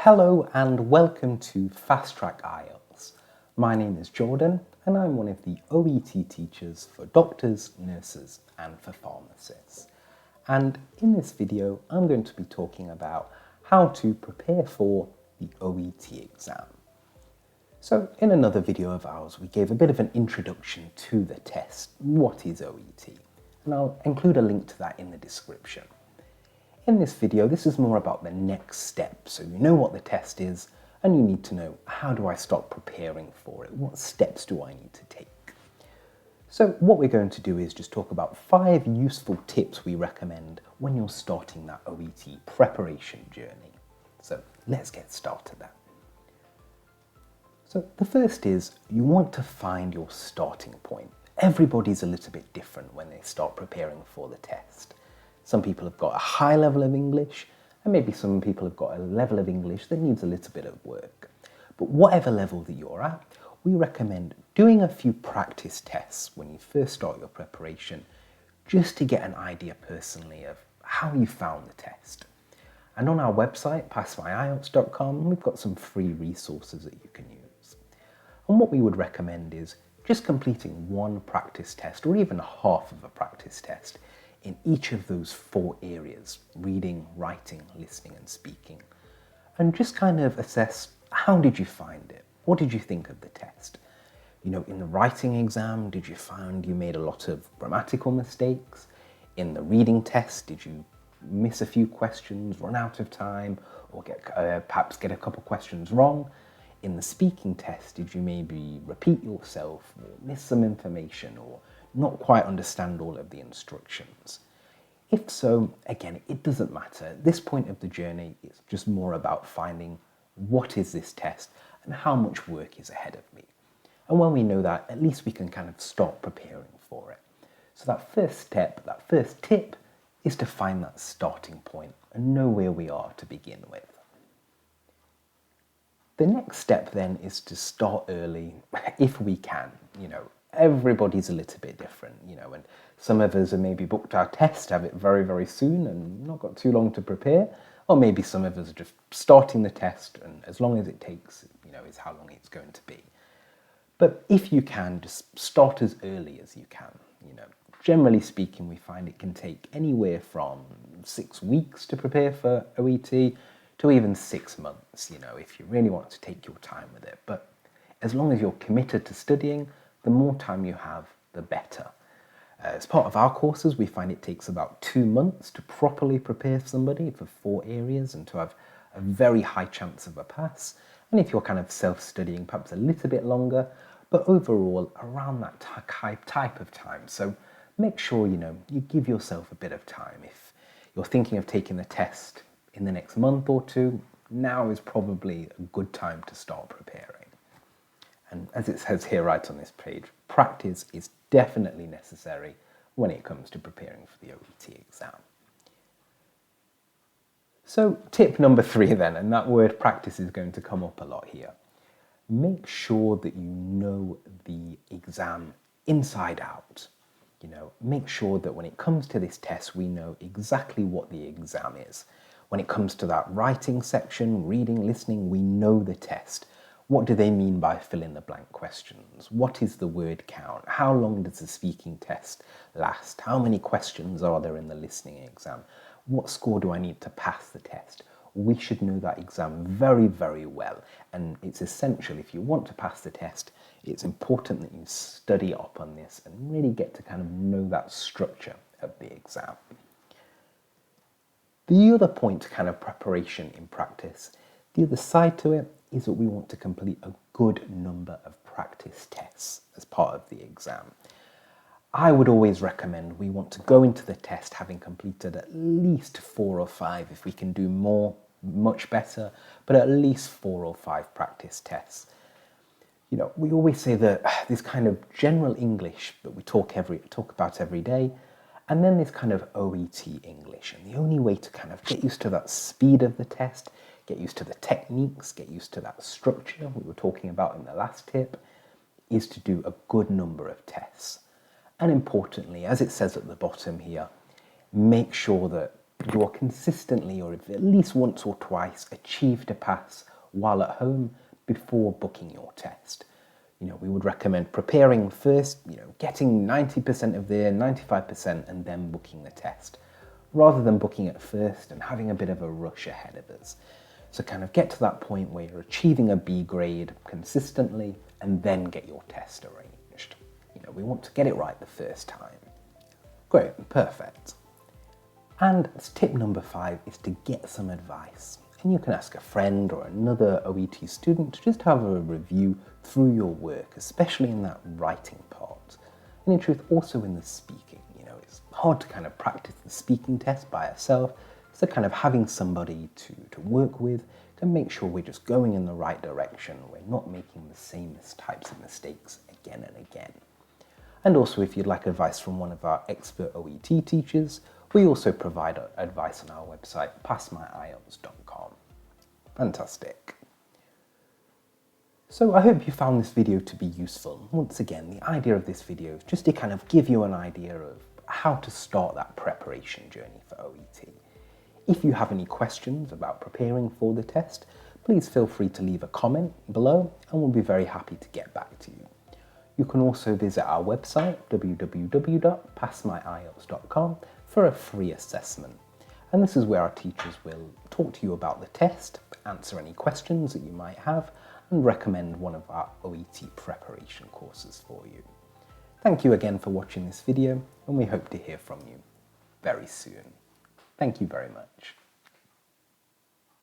Hello and welcome to Fast Track IELTS. My name is Jordan and I'm one of the OET teachers for doctors, nurses and for pharmacists. And in this video I'm going to be talking about how to prepare for the OET exam. So in another video of ours we gave a bit of an introduction to the test. What is OET? And I'll include a link to that in the description. In this video, this is more about the next step. So you know what the test is, and you need to know, how do I start preparing for it? What steps do I need to take? So what we're going to do is just talk about 5 useful tips we recommend when you're starting that OET preparation journey. So let's get started then. So the first is, you want to find your starting point. Everybody's a little bit different when they start preparing for the test. Some people have got a high level of English, and maybe some people have got a level of English that needs a little bit of work. But whatever level that you're at, we recommend doing a few practice tests when you first start your preparation, just to get an idea personally of how you found the test. And on our website, passmyielts.com, we've got some free resources that you can use. And what we would recommend is just completing one practice test, or even half of a practice test, in each of those 4 areas: reading, writing, listening and speaking. And just kind of assess, how did you find it? What did you think of the test? You know, in the writing exam, did you find you made a lot of grammatical mistakes? In the reading test, did you miss a few questions, run out of time, or perhaps get a couple questions wrong? In the speaking test, did you maybe repeat yourself, or miss some information, or not quite understand all of the instructions? If so, again, it doesn't matter. At this point of the journey, it's just more about finding, what is this test and how much work is ahead of me? And when we know that, at least we can kind of start preparing for it. So that first step, that first tip, is to find that starting point and know where we are to begin with. The next step then is to start early, if we can. You know, everybody's a little bit different, you know, and some of us have maybe booked our test, have it very, very soon and not got too long to prepare. Or maybe some of us are just starting the test, and as long as it takes, you know, is how long it's going to be. But if you can, just start as early as you can. You know, generally speaking, we find it can take anywhere from 6 weeks to prepare for OET to even 6 months, you know, if you really want to take your time with it. But as long as you're committed to studying, the more time you have, the better. As part of our courses, we find it takes about 2 months to properly prepare somebody for 4 areas and to have a very high chance of a pass. And if you're kind of self-studying, perhaps a little bit longer, but overall around that type of time. So make sure, you know, you give yourself a bit of time. If you're thinking of taking the test in the next month or 2, now is probably a good time to start preparing. And as it says here right on this page, practice is definitely necessary when it comes to preparing for the OET exam. So tip number 3 then, and that word practice is going to come up a lot here. Make sure that you know the exam inside out. You know, make sure that when it comes to this test, we know exactly what the exam is. When it comes to that writing section, reading, listening, we know the test. What do they mean by fill in the blank questions? What is the word count? How long does the speaking test last? How many questions are there in the listening exam? What score do I need to pass the test? We should know that exam very, very well. And it's essential, if you want to pass the test, it's important that you study up on this and really get to kind of know that structure of the exam. The other point to kind of preparation in practice, the other side to it, is that we want to complete a good number of practice tests as part of the exam. I would always recommend we want to go into the test having completed at least 4 or 5. If we can do more, much better, but at least 4 or 5 practice tests. You know, we always say that this kind of general English that we talk about every day, and then this kind of OET English. And the only way to kind of get used to that speed of the test, get used to the techniques, get used to that structure we were talking about in the last tip, is to do a good number of tests. And importantly, as it says at the bottom here, make sure that you are consistently, or if at least once or twice, achieved a pass while at home before booking your test. We would recommend preparing first, getting 90% of there, 95%, and then booking the test, rather than booking it first and having a bit of a rush ahead of us. So kind of get to that point where you're achieving a B grade consistently and then get your test arranged. We want to get it right the first time. Great, perfect. And tip number 5 is to get some advice. And you can ask a friend or another OET student to just have a review through your work, especially in that writing part. And in truth, also in the speaking. It's hard to kind of practice the speaking test by yourself, so kind of having somebody to work with can make sure we're just going in the right direction. We're not making the same types of mistakes again and again. And also, if you'd like advice from one of our expert OET teachers, we also provide advice on our website, passmyielts.com. Fantastic. So I hope you found this video to be useful. Once again, the idea of this video is just to kind of give you an idea of how to start that preparation journey for OET. If you have any questions about preparing for the test, please feel free to leave a comment below and we'll be very happy to get back to you. You can also visit our website, www.passmyielts.com, for a free assessment. And this is where our teachers will talk to you about the test, answer any questions that you might have, and recommend one of our OET preparation courses for you. Thank you again for watching this video, and we hope to hear from you very soon. Thank you very much.